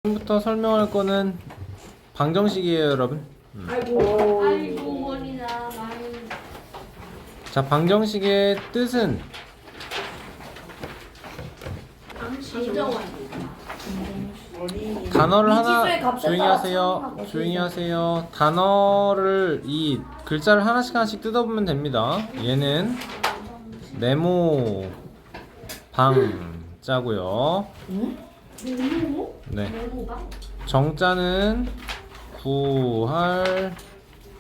지금부터 설명할 거는 방정식이에요, 여러분. 아이고 머리나 많이. 자, 방정식의 뜻은 방정원. 단어를 하나 미지수의 값에 조용히 따라 하세요. 차이가 조용히 하세요. 단어를 이 글자를 하나씩 뜯어보면 됩니다. 얘는 네모 방자고요. 네. 정자는 구할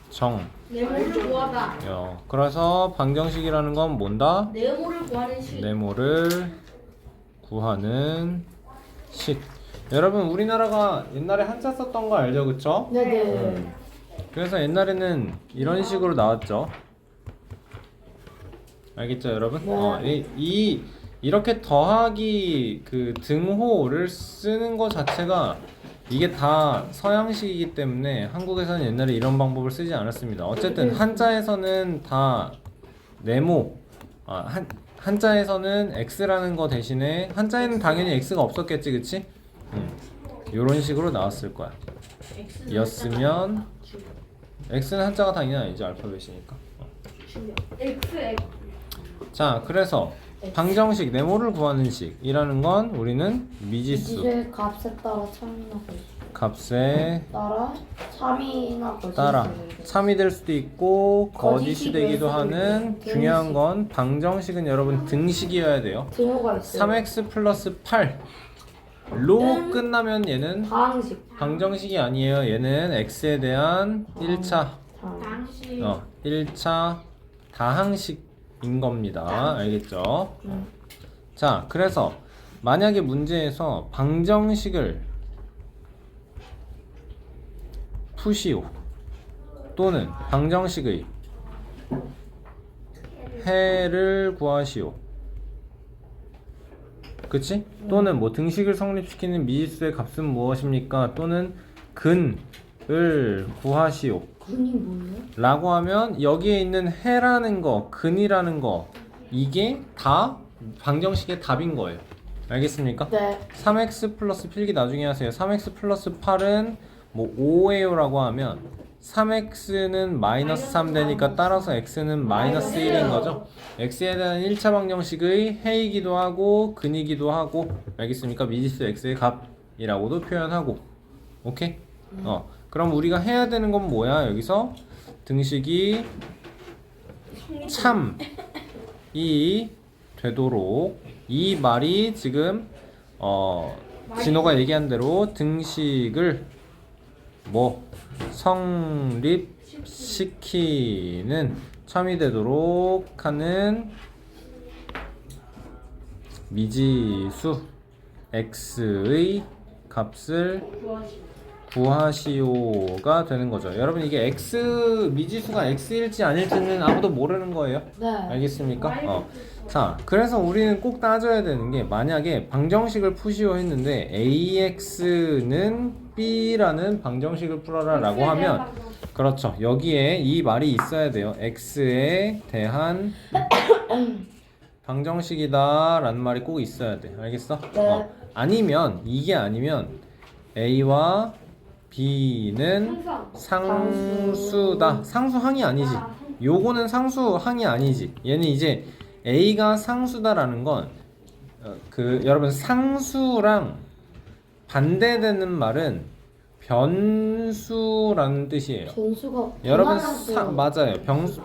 정. 네모를 구하다. 그래서 방정식이라는 건 뭔다? 네모를 구하는 식. 네모를 구하는 식. 여러분, 우리나라가 옛날에 한자 썼던 거 알죠, 그쵸? 네네. 그래서 옛날에는 이런 식으로 나왔죠. 알겠죠, 여러분? 이렇게 더하기 그 등호를 쓰는 거 자체가 이게 다 서양식이기 때문에 한국에서는 옛날에 이런 방법을 쓰지 않았습니다. 어쨌든 한자에서는 다 네모, 한자에서는 x라는 거 대신에 한자에는 당연히 x가 없었겠지, 그치? 요런 식으로 나왔을 거야. 였으면 x는 한자가 당연히 아니죠, 알파벳이니까. X. 자, 그래서 방정식, 네모를 구하는 식이라는 건 우리는 미지수 미지수의 값에 따라 참이나 거짓. 값에 따라 참이나 거짓. 따라 참이 될 수도 있고 거짓이 되기도 하는 중요한 건 방정식은 여러분 등식이어야 돼요. 등호가 있어요. 3x 플러스 8로 끝나면 얘는 다항식. 방정식이 아니에요. 얘는 x에 대한 1차 당시. 1차 다항식인 겁니다. 알겠죠? 자, 그래서 만약에 문제에서 방정식을 푸시오 또는 방정식의 해를 구하시오, 그치? 또는 뭐 등식을 성립시키는 미지수의 값은 무엇입니까? 또는 근을 구하시오 근이 뭐예요? 라고 하면 여기에 있는 해라는 거, 근이라는 거, 이게 다 방정식의 답인 거예요. 알겠습니까? 네. 3x 플러스 필기 나중에 하세요. 3x 플러스 8은 뭐 5예요 라고 하면 3x는 마이너스 3 되니까 따라서 x는 마이너스 1인 거죠. x에 대한 1차 방정식의 해이기도 하고 근이기도 하고, 알겠습니까? 미지수 x의 값이라고도 표현하고. 오케이? 그럼 우리가 해야 되는 건 뭐야? 여기서 등식이 참이 되도록, 이 말이 지금 진호가 얘기한 대로 등식을 뭐 성립시키는 참이 되도록 하는 미지수 x의 값을 구하시오가 되는 거죠. 여러분, 이게 x 미지수가 x일지 아닐지는 아무도 모르는 거예요. 네. 알겠습니까? 자, 그래서 우리는 꼭 따져야 되는 게, 만약에 방정식을 푸시오 했는데 ax는 b라는 방정식을 풀어라 라고 하면, 그렇죠, 여기에 이 말이 있어야 돼요. x에 대한 방정식이다 라는 말이 꼭 있어야 돼. 알겠어? 네. 아니면 이게 아니면 a와 b는 상수다. 상수항이 아니지. 요거는 상수항이 아니지. 얘는 이제 a가 상수다라는 건 여러분, 상수랑 반대되는 말은 변수라는 뜻이에요. 변수가 여러분, 변화량수. 맞아요.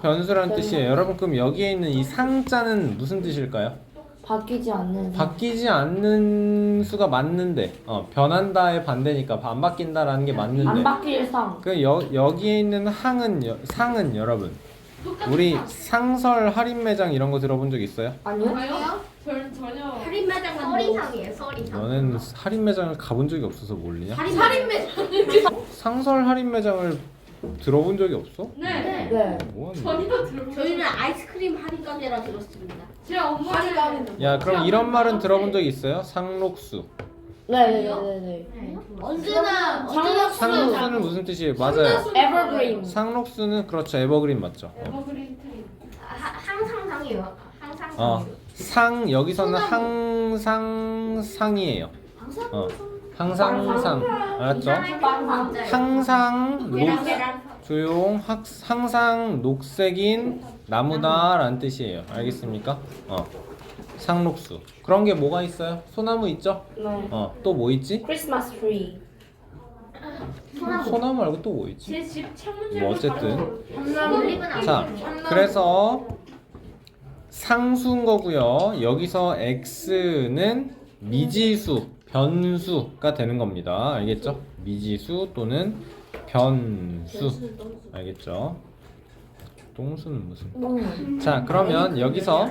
변수라는 뜻이에요. 여러분, 그럼 여기에 있는 이 상자는 무슨 뜻일까요? 바뀌지 않는 바뀌지 않는 수가 맞는데, 변한다의 반대니까 안 바뀐다라는 게 맞는데, 안 바뀔 상. 여기에 있는 상은 여러분, 우리 상설 할인 매장 이런 거 들어본 적 있어요? 아니요? 전혀. 할인 매장은 서리상이에요. 서리상. 너는 할인 매장을 가본 적이 없어서 모르냐? 할인 매장. 상설 할인 매장을 들어본 적이 없어? 네. 네. 뭐하는 거야? 저희도 들어보셨어요? 저희는 아이스크림 할인 가게라 들었습니다. 제 엄마는 야, 그럼 이런 말은 들어본 적 있어요? 상록수. 네네네네. 언제나 상록수는 무슨 뜻이에요? 맞아요. 에버그린. 상록수는 그렇죠, 에버그린 맞죠? 에버그린 트리. 항상상이에요. 항상. 상, 여기서는 항상 상이에요. 항상 알았죠? 항상 항상 녹색인 나무다라는 뜻이에요. 알겠습니까? 상록수. 그런 게 뭐가 있어요? 소나무 있죠? 네. 또 뭐 있지? 크리스마스 트리. 소나무 말고 또 뭐 있지? 제집 창문 뭐 어쨌든 올리브는 자, 그래서 상수인 거고요. 여기서 x는 미지수, 변수가 되는 겁니다. 알겠죠? 미지수 또는 변수. 알겠죠? 똥수는 무슨? 자, 그러면 여기서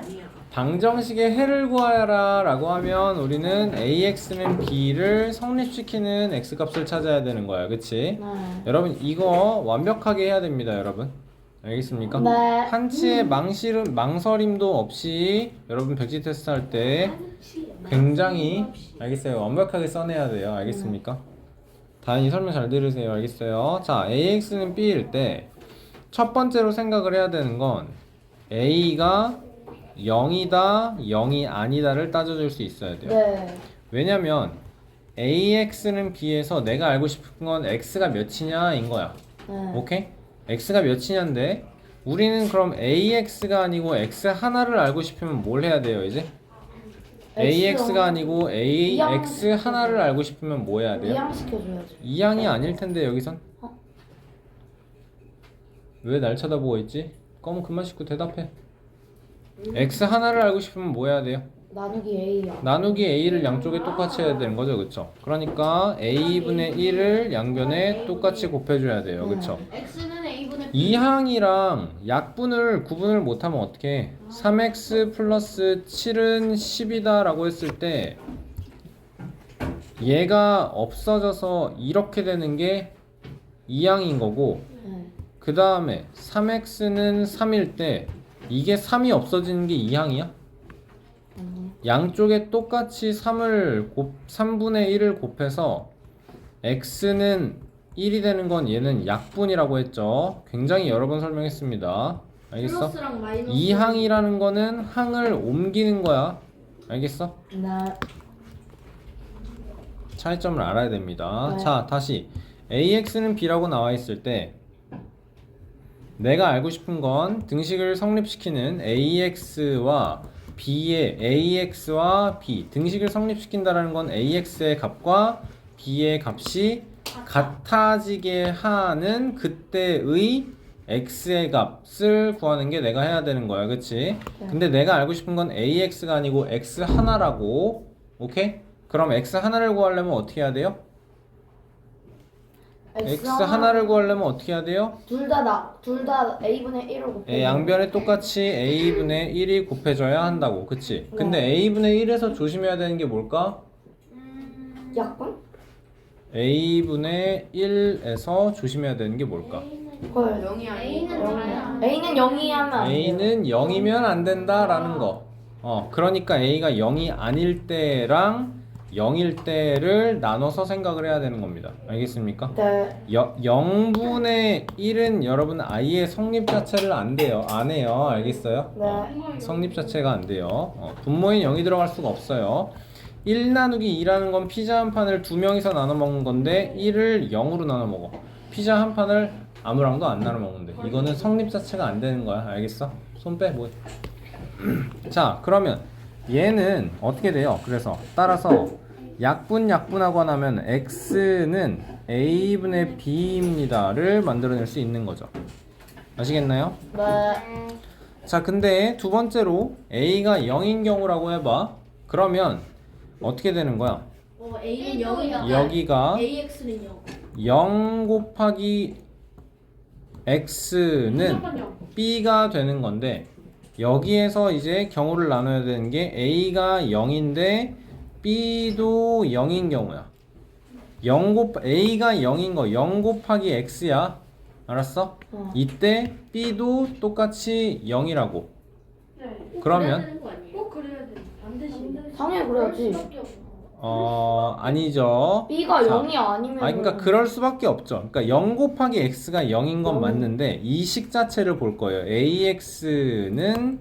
방정식의 해를 구하라 라고 하면 우리는 ax는 b를 성립시키는 x값을 찾아야 되는 거야. 그치? 네. 여러분 이거 완벽하게 해야 됩니다. 여러분 알겠습니까? 네. 한치의 망설임도 없이 여러분 백지 테스트 할 때 굉장히 알겠어요. 완벽하게 써내야 돼요. 알겠습니까? 다행히 설명 잘 들으세요. 알겠어요? 자, ax는 b일 때 첫 번째로 생각을 해야 되는 건 a가 0이다, 0이 아니다를 따져줄 수 있어야 돼요. 네. 왜냐면 ax는 b에서 내가 알고 싶은 건 x가 몇이냐 인 거야. 네. 오케이? x가 몇이냐인데 우리는 그럼 ax가 아니고 x 하나를 알고 싶으면 뭘 해야 돼요 이제? ax가 아니고 ax 하나를 알고 싶으면 뭐 해야 돼요? 이양시켜줘야죠. 이항이 아닐 텐데 여기선? 왜 날 쳐다보고 있지? 껌 그만 씻고 대답해. x 하나를 알고 싶으면 뭐 해야 돼요? 나누기 A야. 나누기 a를 양쪽에 똑같이 해야 되는 거죠, 그쵸? 그러니까 a분의 1을 양변에 똑같이 곱해줘야 돼요, 그쵸? X는 A분의 이항이랑 약분을 구분을 못하면 어떡해? 3x 플러스 7은 10이다 라고 했을 때 얘가 없어져서 이렇게 되는 게 이항인 거고 네. 그 다음에 3x는 3일 때 이게 3이 없어지는 게 이항이야? 양쪽에 똑같이 3분의 1을 곱해서 x는 1이 되는 건 얘는 약분이라고 했죠. 굉장히 여러 번 설명했습니다. 알겠어? 플러스랑 마이너스 이항이라는 거는 항을 옮기는 거야. 알겠어? 네. 차이점을 알아야 됩니다. 네. 자, 다시 ax는 b라고 나와 있을 때 내가 알고 싶은 건 등식을 성립시키는 ax와 b 등식을 성립시킨다라는 건 ax의 값과 b의 값이 같아지게 하는 그때의 x의 값을 구하는 게 내가 해야 되는 거야. 그치? 근데 내가 알고 싶은 건 ax가 아니고 x 하나라고. 오케이? 그럼 x 하나를 구하려면 어떻게 해야 돼요? x 하나를 구하려면 어떻게 해야 돼요? 둘 다 A분의 1을 곱해. 양변에 똑같이 a분의 1이 곱해져야 한다고. 그치? 근데 a분의 1에서 조심해야 되는 게 뭘까? 약분? a분의 1에서 조심해야 되는 게 뭘까? 헐. 0이 A는 아니고 A는 0이 하면 안 돼요. a는 0이면 안 된다라는 거. 그러니까 a가 0이 아닐 때랑 0일 때를 나눠서 생각을 해야 되는 겁니다. 알겠습니까? 네. 0분의 1은 여러분 i의 성립 자체를 안 해요. 알겠어요? 네. 성립 자체가 안 돼요. 분모인 0이 들어갈 수가 없어요. 1 나누기 2라는 건 피자 한 판을 두 명이서 나눠 먹는 건데 1을 0으로 나눠 먹어. 피자 한 판을 아무랑도 안 나눠 먹는데 이거는 성립 자체가 안 되는 거야. 알겠어? 손 빼. 뭐. 자, 그러면 얘는 어떻게 돼요? 그래서 따라서 약분하고 나면 x는 a분의 b입니다를 만들어낼 수 있는 거죠. 아시겠나요? 네. 자, 근데 두 번째로 a가 0인 경우라고 해봐. 그러면 어떻게 되는 거야? A는 0이야. 여기가 AX는 0. 0 곱하기 x는 b가 되는 건데 여기에서 이제 경우를 나눠야 되는 게 a가 0인데 b도 0인 경우야. a가 0인 거 0 곱하기 x야. 알았어? 이때 b도 똑같이 0이라고. 그러면 꼭 그래야 돼. 반드시. 당연히 그래야지. 아니죠. B가 자, 0이 아니면. 그러니까 그럴 수밖에 없죠. 그러니까 0 곱하기 x가 0인 건 맞는데 이 식 자체를 볼 거예요. ax는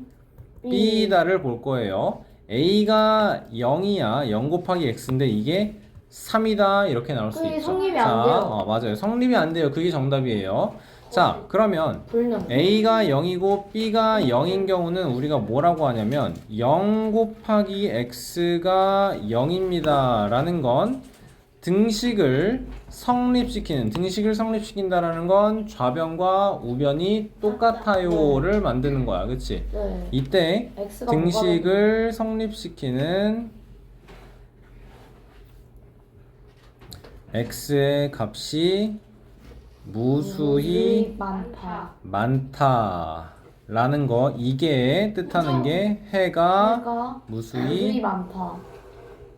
b다를 볼 거예요. a가 0이야. 0 곱하기 x인데 이게 3이다 이렇게 나올 수 그게 있죠. 성립이 자, 안 돼요. 맞아요. 성립이 안 돼요. 그게 정답이에요. 자, 그러면 불능. A가 0이고 B가 0인 경우는 우리가 뭐라고 하냐면 0 곱하기 X가 0입니다 라는 건 등식을 성립시킨다라는 건 좌변과 우변이 똑같아요를 만드는 거야. 그치? 네. 이때 X가 등식을 성립시키는 X의 값이 무수히 많다. 많다라는 거, 이게 뜻하는 게 해가 무수히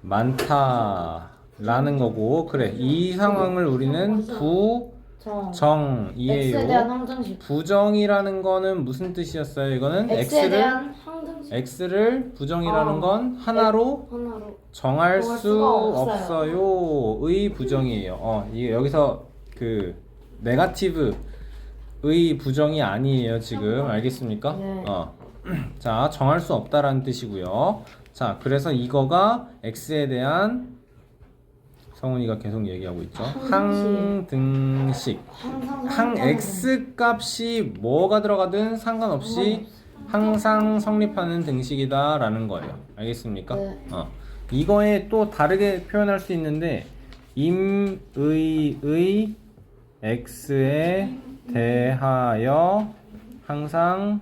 많다라는 거고, 그래, 이 상황을 우리는 부정이에요. X에 대한 항등식. 부정이라는 거는 무슨 뜻이었어요? 이거는 X에 대한 항등식. X를 부정이라는 건 하나로 정할 수 수가 없어요의 부정이에요. 이게 여기서 그 네거티브의 부정이 아니에요, 지금. 알겠습니까? 네. 자, 정할 수 없다라는 뜻이고요. 자, 그래서 이거가 X에 대한 성훈이가 계속 얘기하고 있죠. 항등식. 항 X 값이 뭐가 들어가든 상관없이 항상 성립하는 등식이다라는 거예요. 알겠습니까? 네. 이거에 또 다르게 표현할 수 있는데 임의의 X에 대하여 항상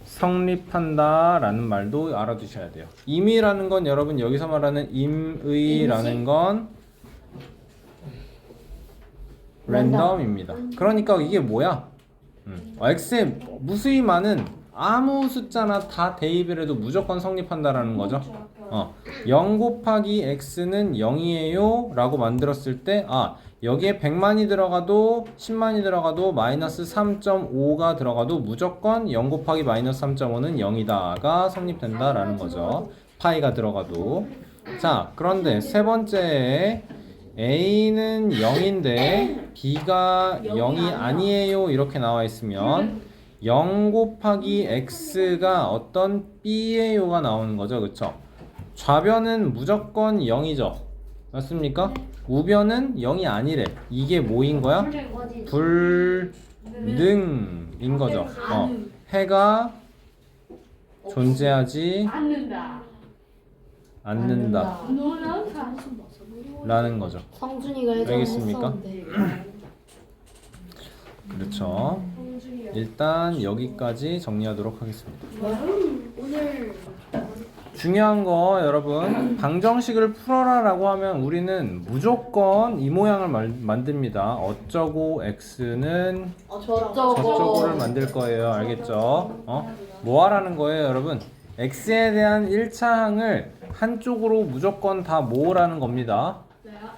성립한다라는 말도 알아두셔야 돼요. 임의라는 건 여러분 여기서 말하는 임의라는 건 랜덤입니다. 그러니까 이게 뭐야? X에 무수히 많은 아무 숫자나 다 대입을 해도 무조건 성립한다라는 거죠. 0 곱하기 X는 0이에요 라고 만들었을 때 여기에 100만이 들어가도 10만이 들어가도 마이너스 3.5가 들어가도 무조건 0 곱하기 마이너스 3.5는 0이다가 성립된다라는 거죠. 파이가 들어가도. 자, 그런데 세 번째에 A는 0인데 B가 0이 아니에요 이렇게 나와 있으면 0 곱하기 X가 어떤 B예요가 나오는 거죠. 그쵸? 좌변은 무조건 0이죠. 맞습니까? 우변은 0이 아니래. 이게 뭐인 거야? 불능인 거죠. 해가 존재하지 않는다 라는 거죠. 성준이가 예전에 알겠습니까? 했었는데. 그렇죠. 일단 여기까지 정리하도록 하겠습니다. 중요한 거 여러분, 방정식을 풀어라 라고 하면 우리는 무조건 이 모양을 만듭니다. 어쩌고 x는 저쩌고를 만들 거예요. 알겠죠? 뭐 하라는 거예요 여러분? x에 대한 1차 항을 한쪽으로 무조건 다 모으라는 겁니다.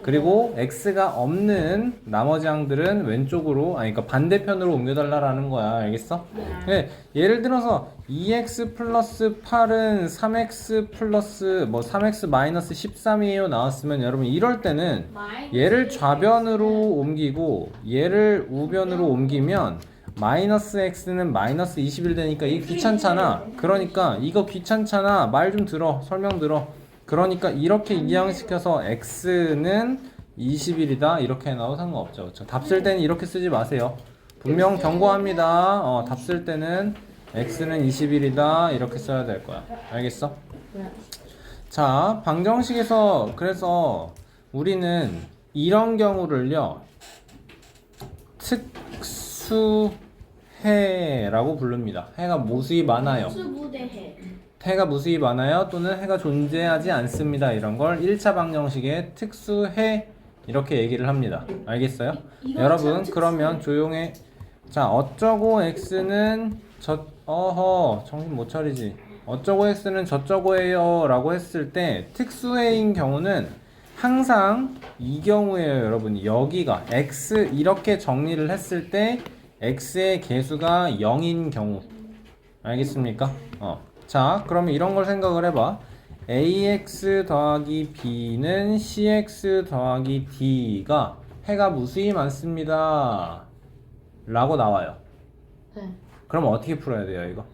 그리고 x가 없는 나머지 항들은 왼쪽으로, 그러니까 반대편으로 옮겨달라는 거야. 알겠어? 네. 예를 들어서 2x 플러스 8은 3x 플러스 3x 마이너스 13이에요 나왔으면 여러분 이럴 때는 얘를 좌변으로 옮기고 얘를 우변으로 옮기면 마이너스 x는 마이너스 21 되니까 이게 귀찮잖아. 그러니까 이거 귀찮잖아. 말 좀 들어. 설명 들어. 그러니까 이렇게 이항시켜서 x는 21이다 이렇게 해놔도 상관없죠. 그렇죠? 답 쓸 때는 이렇게 쓰지 마세요. 분명 경고합니다. 답 쓸 때는 x는 21이다 이렇게 써야 될 거야. 알겠어? 자, 방정식에서 그래서 우리는 이런 경우를요 특수해라고 부릅니다. 해가 무수히 많아요. 해가 무수히 많아요 또는 해가 존재하지 않습니다. 이런 걸 1차 방정식의 특수해 이렇게 얘기를 합니다. 알겠어요? 여러분 그러면 조용해. 자, 어쩌고 x는 정신 못 차리지. 어쩌고 x는 저쩌고예요 라고 했을 때 특수해인 경우는 항상 이 경우에요 여러분. 여기가 x 이렇게 정리를 했을 때 x의 개수가 0인 경우. 알겠습니까? 자, 그러면 이런 걸 생각을 해봐. ax 더하기 b는 cx 더하기 d가 해가 무수히 많습니다 라고 나와요. 네. 그럼 어떻게 풀어야 돼요 이거?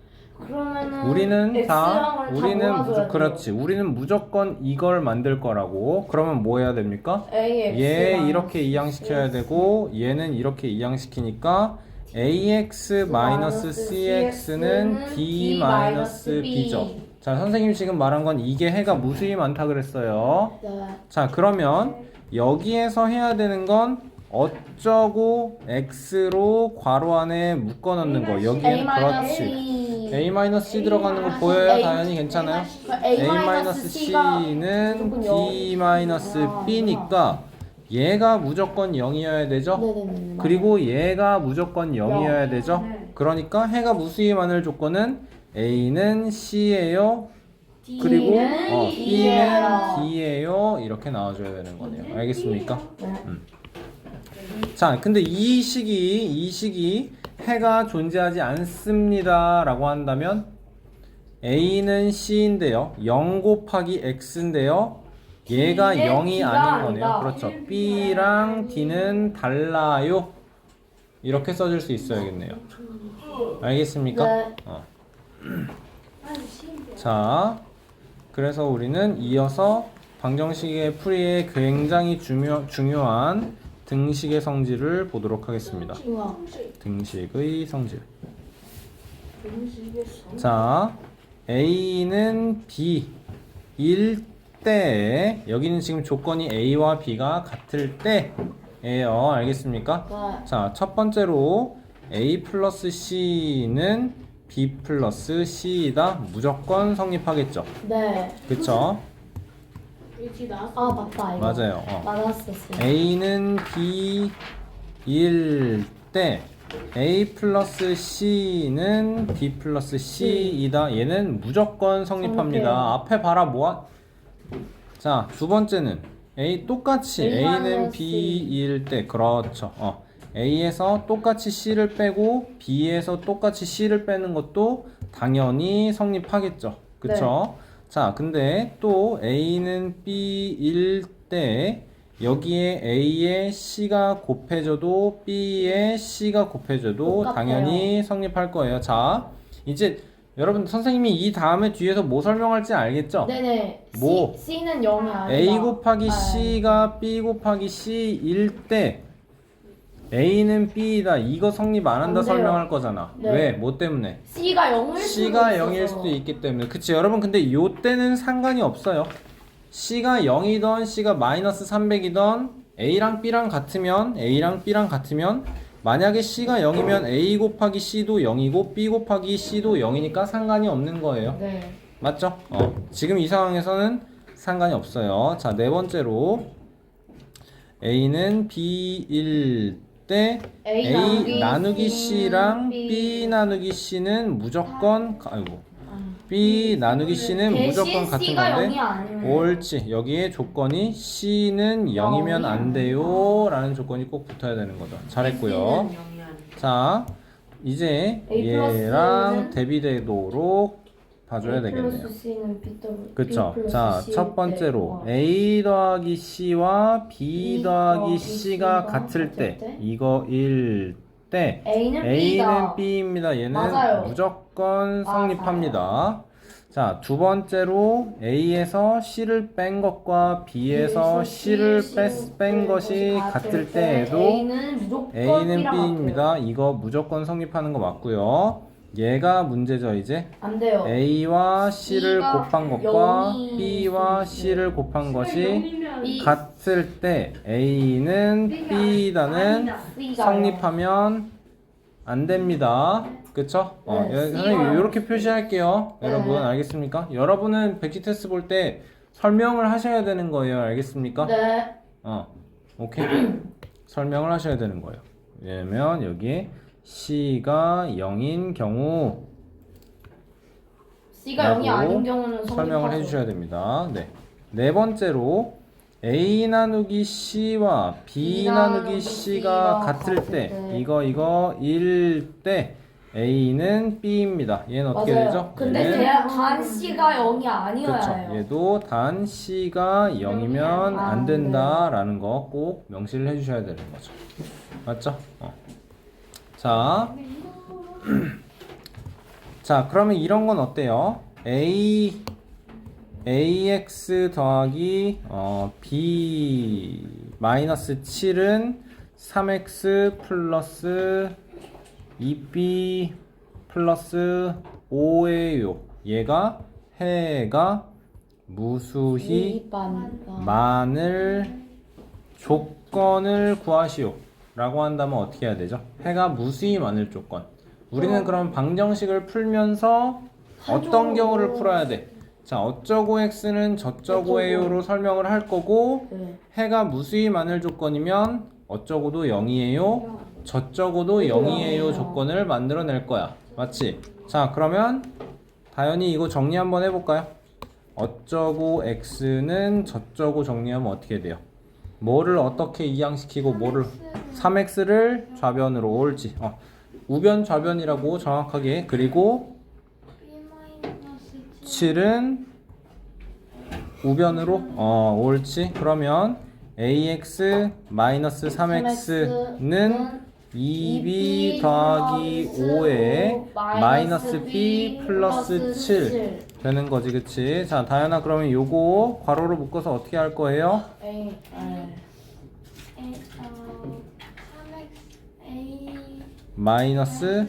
그러면은 우리는 다 X형을 우리는 몰아줘야 돼요. 그렇지. 우리는 무조건 이걸 만들 거라고. 그러면 뭐 해야 됩니까? AX 얘 이렇게 이항시켜야 되고 얘는 이렇게 이항시키니까 AX-CX는 D-B죠. 자, 선생님 지금 말한 건 이게 해가 무수히 많다 그랬어요. 네. 자, 그러면 여기에서 해야 되는 건 어쩌고 X로 괄호 안에 묶어 넣는 거. 여기에는 그렇지. A-C 들어가는 거 보여요? 당연히 괜찮아요? A-C는 D-B니까 얘가 무조건 0이어야 되죠? 네네네. 그리고 얘가 무조건 0이어야 되죠? 그러니까 해가 무수히 많을 조건은 A는 C예요. 그리고 B는 B는 D예요. 이렇게 나와줘야 되는 거네요. 알겠습니까? 네. 자, 근데 이 식이 해가 존재하지 않습니다 라고 한다면 A는 C인데요 0 곱하기 X인데요 얘가 B는 0이 D가 아닌 거네요. 아니다. 그렇죠. B랑 D는 달라요. 이렇게 써줄 수 있어야겠네요. 알겠습니까? 네. 자, 그래서 우리는 이어서 방정식의 풀이에 굉장히 중요한 등식의 성질을 보도록 하겠습니다. 우와. 등식의 성질. 자, A는 B일 때, 여기는 지금 조건이 A와 B가 같을 때예요. 알겠습니까? 네. 자, 첫 번째로 A 플러스 C는 B 플러스 C이다. 무조건 성립하겠죠. 네. 그쵸? 아 맞다 이거. 맞아요. 맞았었어요. A는 B일 때 A 플러스 C는 B 플러스 C이다. 얘는 무조건 성립합니다. 성립해요. 앞에 봐라 뭐야? 자, 두 번째는 똑같이 A는 B일 때 그렇죠. A에서 똑같이 C를 빼고 B에서 똑같이 C를 빼는 것도 당연히 성립하겠죠. 그쵸? 자, 근데 또 A는 B일 때 여기에 A에 C가 곱해져도 B에 C가 곱해져도 똑같아요. 당연히 성립할 거예요. 자, 이제 여러분 선생님이 이 다음에 뒤에서 뭐 설명할지 알겠죠? 네네. 뭐? C는 0이 아니다. A 곱하기 C가 B 곱하기 C일 때 A는 B이다. 이거 성립 안 한다 안 돼요. 설명할 거잖아. 네. 왜? 뭐 때문에? C가 0일 C가 0일 수도 있기 때문에. 그치 여러분 근데 요 때는 상관이 없어요. C가 0이던 C가 마이너스 300이던 A랑 B랑 같으면 만약에 C가 0이면 A 곱하기 C도 0이고 B 곱하기 C도 0이니까 상관이 없는 거예요. 네. 맞죠? 지금 이 상황에서는 상관이 없어요. 자, 네 번째로 A는 B일 때 A 나누기 C랑 B 나누기 C는 무조건 B 나누기 C는 무조건 같은 C가 건데 0이 아니면 옳지. 여기에 조건이 C는 0이면 안 돼요 라는 조건이 꼭 붙어야 되는 거죠. 잘했고요. 자, 이제 A 얘랑 플러스는 대비되도록 봐줘야 되겠네요. C는 B 그쵸? 플러스 자, C 첫 번째로 때. A 더하기 C와 B B 더하기 더하기 C가 C가 같을 때 같을 때? 이거일 때 A는 A는 B다. B입니다. 얘는 맞아요. 무조건 성립합니다. 자, 두 번째로 A에서 C를 뺀 것과 B에서 C를 뺀 것이 같을 때에도 A는 무조건 A는 B랑 B입니다. 같아요. 이거 무조건 성립하는 거 맞고요. 얘가 문제죠, 이제. 안 돼요. A와 C를 C가 곱한 것과 영이 B와 C를 곱한 것이 같을 때 A는 B다는 C가 성립하면 안 됩니다. 그쵸? 네, 선생님 C가 이렇게 표시할게요. 네. 여러분 알겠습니까? 여러분은 백지 테스트 볼 때 설명을 하셔야 되는 거예요. 알겠습니까? 네. 오케이. 설명을 하셔야 되는 거예요. 왜냐면 여기에 C가 0인 경우 C가 0이 라고 아닌 경우는 설명을 해주셔야 됩니다. 네. 네 번째로 A 나누기 C와 B 나누기 C가 같을 때 이거일 때 A는 B입니다. 얘는 어떻게 맞아요. 되죠? 근데 얘는 단 C가 0이 아니어야 그렇죠. 해요. 얘도 단 C가 0이면 안 된다라는 거 꼭 명시를 해주셔야 되는 거죠. 맞죠? 자, 자, 그러면 이런 건 어때요? ax 더하기 b 마이너스 7은 3x 플러스 2b 플러스 5예요. 얘가 해가 무수히 많을 조건을 구하시오 라고 한다면 어떻게 해야 되죠? 해가 무수히 많을 조건. 우리는 그럼 방정식을 풀면서 어떤 경우를 풀어야 돼? 자, 어쩌고 x는 저쩌고예요로 설명을 할 거고, 네. 해가 무수히 많을 조건이면 어쩌고도 0이에요, 저쩌고도 0이에요 조건을 만들어낼 거야. 맞지? 자, 그러면 다현이 이거 정리 한번 해볼까요? 어쩌고 x는 저쩌고 정리하면 어떻게 돼요? 뭐를 어떻게 이항시키고 뭐를 3x를 좌변으로 옳지. 우변 좌변이라고 정확하게. 그리고 7은 우변으로 옳지. 그러면 ax 마이너스 3x는 2b 더하기 5에 마이너스 b 플러스 7 되는 거지, 그치? 자, 다현아, 그러면 요거 괄호로 묶어서 어떻게 할 거예요? 마이너스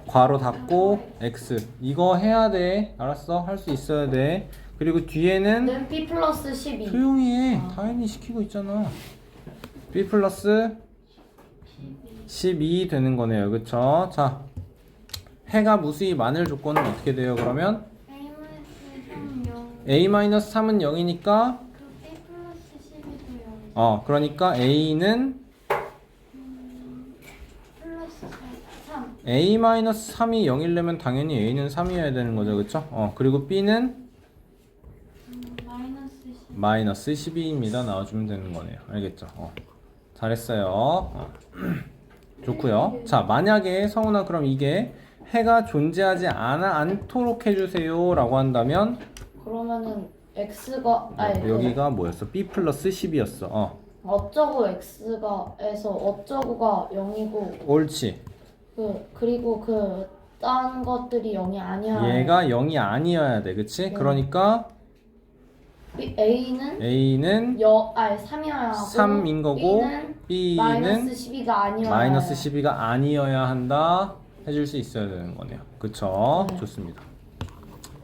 괄호 닫고 x. 이거 해야 돼. 알았어? 할 수 있어야 돼. 그리고 뒤에는 b 플러스 12. 조용히 해. 다현이 시키고 있잖아. b 플러스 12 되는 거네요. 그쵸? 자, 해가 무수히 많을 조건은 어떻게 돼요? 그러면 a-3은 0이니까 그러니까 a는 a-3이 0이려면 당연히 a는 3이어야 되는 거죠. 그쵸? 그리고 b는 마이너스 12입니다. 나와주면 되는 거네요. 알겠죠? 잘했어요. 좋고요. 자, 만약에 성훈아, 그럼 이게 해가 존재하지 않도록 해주세요 라고 한다면 그러면은 x가 여기가 뭐였어? b 플러스 10이었어. 어쩌고 x가에서 어쩌고가 0이고 옳지. 그리고 딴 것들이 0이 아니야. 얘가 0이 아니어야 돼. 그치? 그러니까 a는 3이어야 하고 3인 거고 b는 마이너스 12가 아니어야 마이너스 12가 아니어야 한다 해줄 수 있어야 되는 거네요. 그쵸? 네. 좋습니다.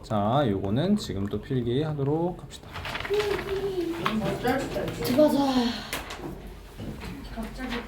자, 요거는 지금 또 필기 하도록 합시다. 들어가자.